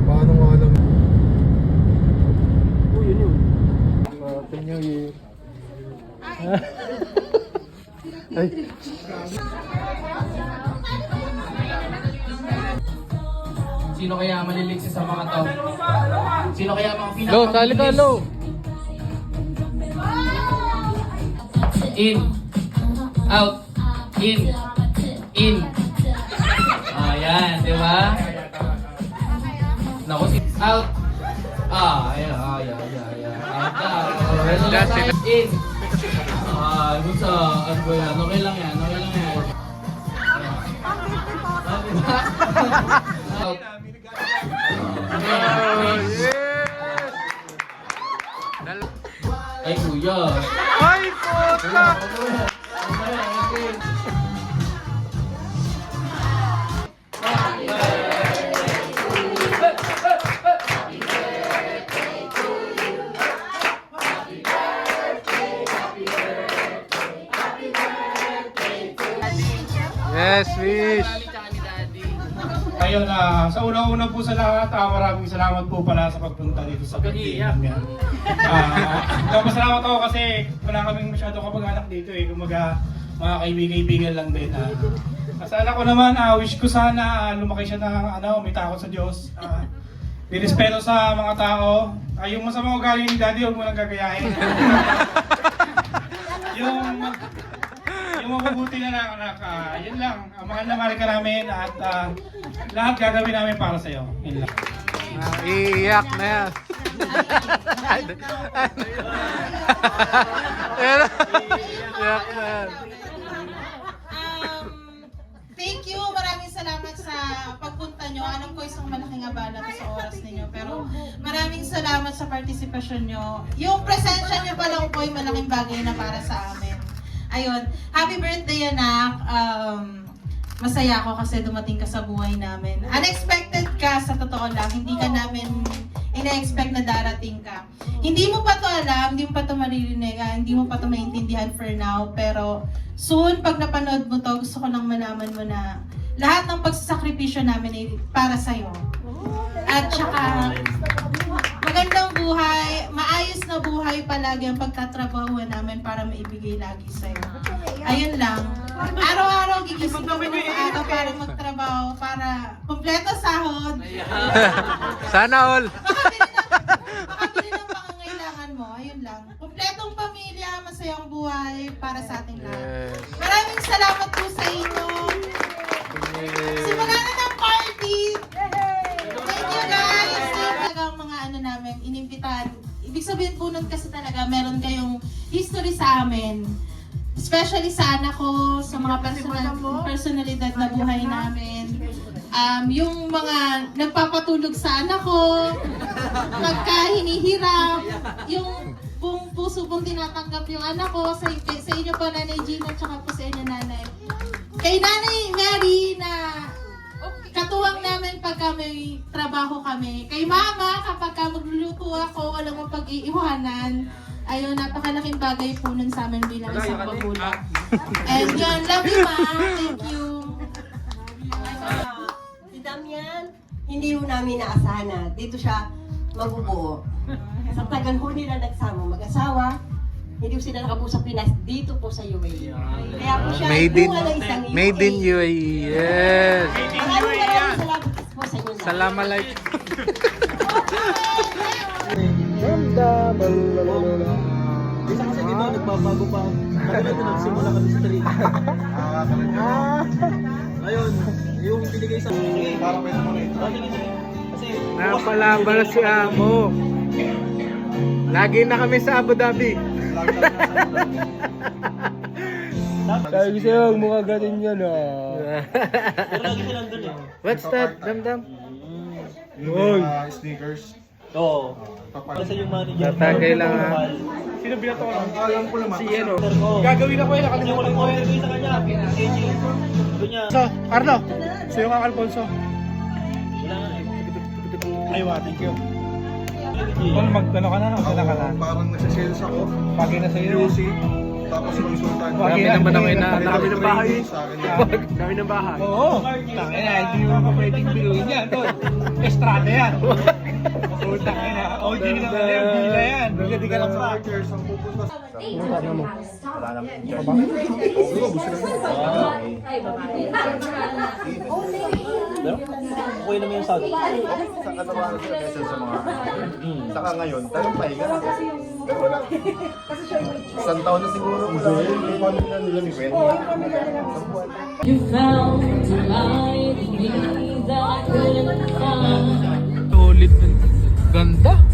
Paano nga alam? Oh, yun. Happy New Year. Ay. Sino kaya maliligsi sa mga to? Sino kaya mga Lo, pinaka sali ka, Lo. In. Out. In. In. Ayan, di ba? Naku, out. Ayan, ayan, ayan. Ayan. In. Dun sa, ano ba yan? Okay lang yan, okay lang yan. Out. Ay, kuya. Ay, puta! Yes, wish! Ayun, sa una-una po sa lahat, maraming salamat po pala sa pagpunta dito sa birthday namin. Salamat ako kasi wala kaming masyado kapag-anak dito eh. Kumaga, mga kaibigan lang din. Sa anak ko naman, wish ko sana lumaki siya na may takot sa Diyos. Nirespeto sa mga tao. Yung masamang ugali ni Daddy, huwag mo lang gagayahin. yung mabubuti na lang, anak. Yun lang. Mahal na mahal ka namin at lahat gagawin namin para sa'yo. Yun lang. Iiyak na yan. Iiyak na yan. Thank you. Maraming salamat sa pagpunta nyo. Alam ko isang malaking abala to sa oras ninyo. Pero maraming salamat sa partisipasyon nyo. Yung presensya nyo pa lang po ay malaking bagay na para sa amin. Ayun. Happy birthday, anak. Masaya ako kasi dumating ka sa buhay namin. Unexpected ka, sa totoo lang. Hindi ka namin ina-expect na darating ka. Hindi mo pa to alam, hindi mo pa to maririnig, hindi mo pa to maintindihan for now. Pero soon, pag napanood mo to, gusto ko lang malaman mo na lahat ng pagsasakripisyo namin ay para sa'yo. At saka, magandang buhay, maayos na buhay palagi ang pagtatrabahuan namin para maibigay lagi sa'yo. Ayun lang. Araw-araw gigising kami ng araw para magtrabaho, para kumpleto sahod. Sana all. Makabili ng pangangailangan mo. Ayun lang. Kumpletong pamilya, masayang buhay para sa ating lahat. Maraming salamat po sa inyo. Simulan na ng party. Thank you guys. Talagang mga namin, inimbitahan. Ibig sabihin po nun kasi talaga meron kayong history sa amin. Especially sa anak ko, sa mga personalidad na buhay namin. Yung mga nagpapatulog sa anak ko, pagka hinihiram, yung buong puso pong tinatanggap yung anak ko, sa inyo po Nanay Gina, tsaka po sa inyo Nanay. Kay Nanay Mary na katuwang namin pagka may trabaho kami. Kay Mama, kapag magluluto ako, walang mapag-iiwanan. Ayun, napakalaking bagay po nun sa amin bilang isang magulang. And yun, love you, Ma. Thank you. Si Damian, hindi ho namin naasahan na dito siya mabubuo. Sa tagal ho nila nagsama mag-asawa, hindi po sila nakabuo sa Pinas, dito po sa UAE. Kaya po siya ay bunga ng isang UAE. Made in UAE, yes. Maraming salamat po sa inyo. Salamalike. Isa kasi dito, nagbabago pa ako. Kasi dito nagsimula kami sa 3. Ngayon, yung binigay sa akin. Parang pwede mo rin. Kasi Napalaban si Amo. Lagi na kami sa Abu Dhabi. sabi ko sa'yo, mukha ganin yan pero lagi silang dun eh. What's that, Damdam? Yun. Sneakers. Oo. Kasi yung manager. Tatagay lang, ha? Sino binato ko lang? Alam ko naman. Si ano? Gagawin ako yun, Kasi nakalimutan walang ko order eh. ko sa kanya. Sige. Doon niya. So, Carlo, sa'yo kang Alfonso. Wala nga eh. Aywa, thank you. Paul, magtano ka na, magtano ka na. Parang nasa-sales ako. Bagay na sa'yo. Lucy. Tapos yung sultan. Dami naman ang Dami ng bahay. Sa akin Dami ng bahay. Oo. Tangin na, hindi mo pa pwedeng biluin yan. Tol. Estrada yan. Utang ina. OG na ba yan? Bila yan. Hindi ka lang sa Chargers ang pupunta sa... Okay naman yung sound. Sa katawanan sila kaysa sa mga... Saka ngayon, talagang pahinga na. Pero wala. Isang taon na siguro. Hindi pa nila nila ni Gwen. You found a light in me that I couldn't find. Solid. Ganda.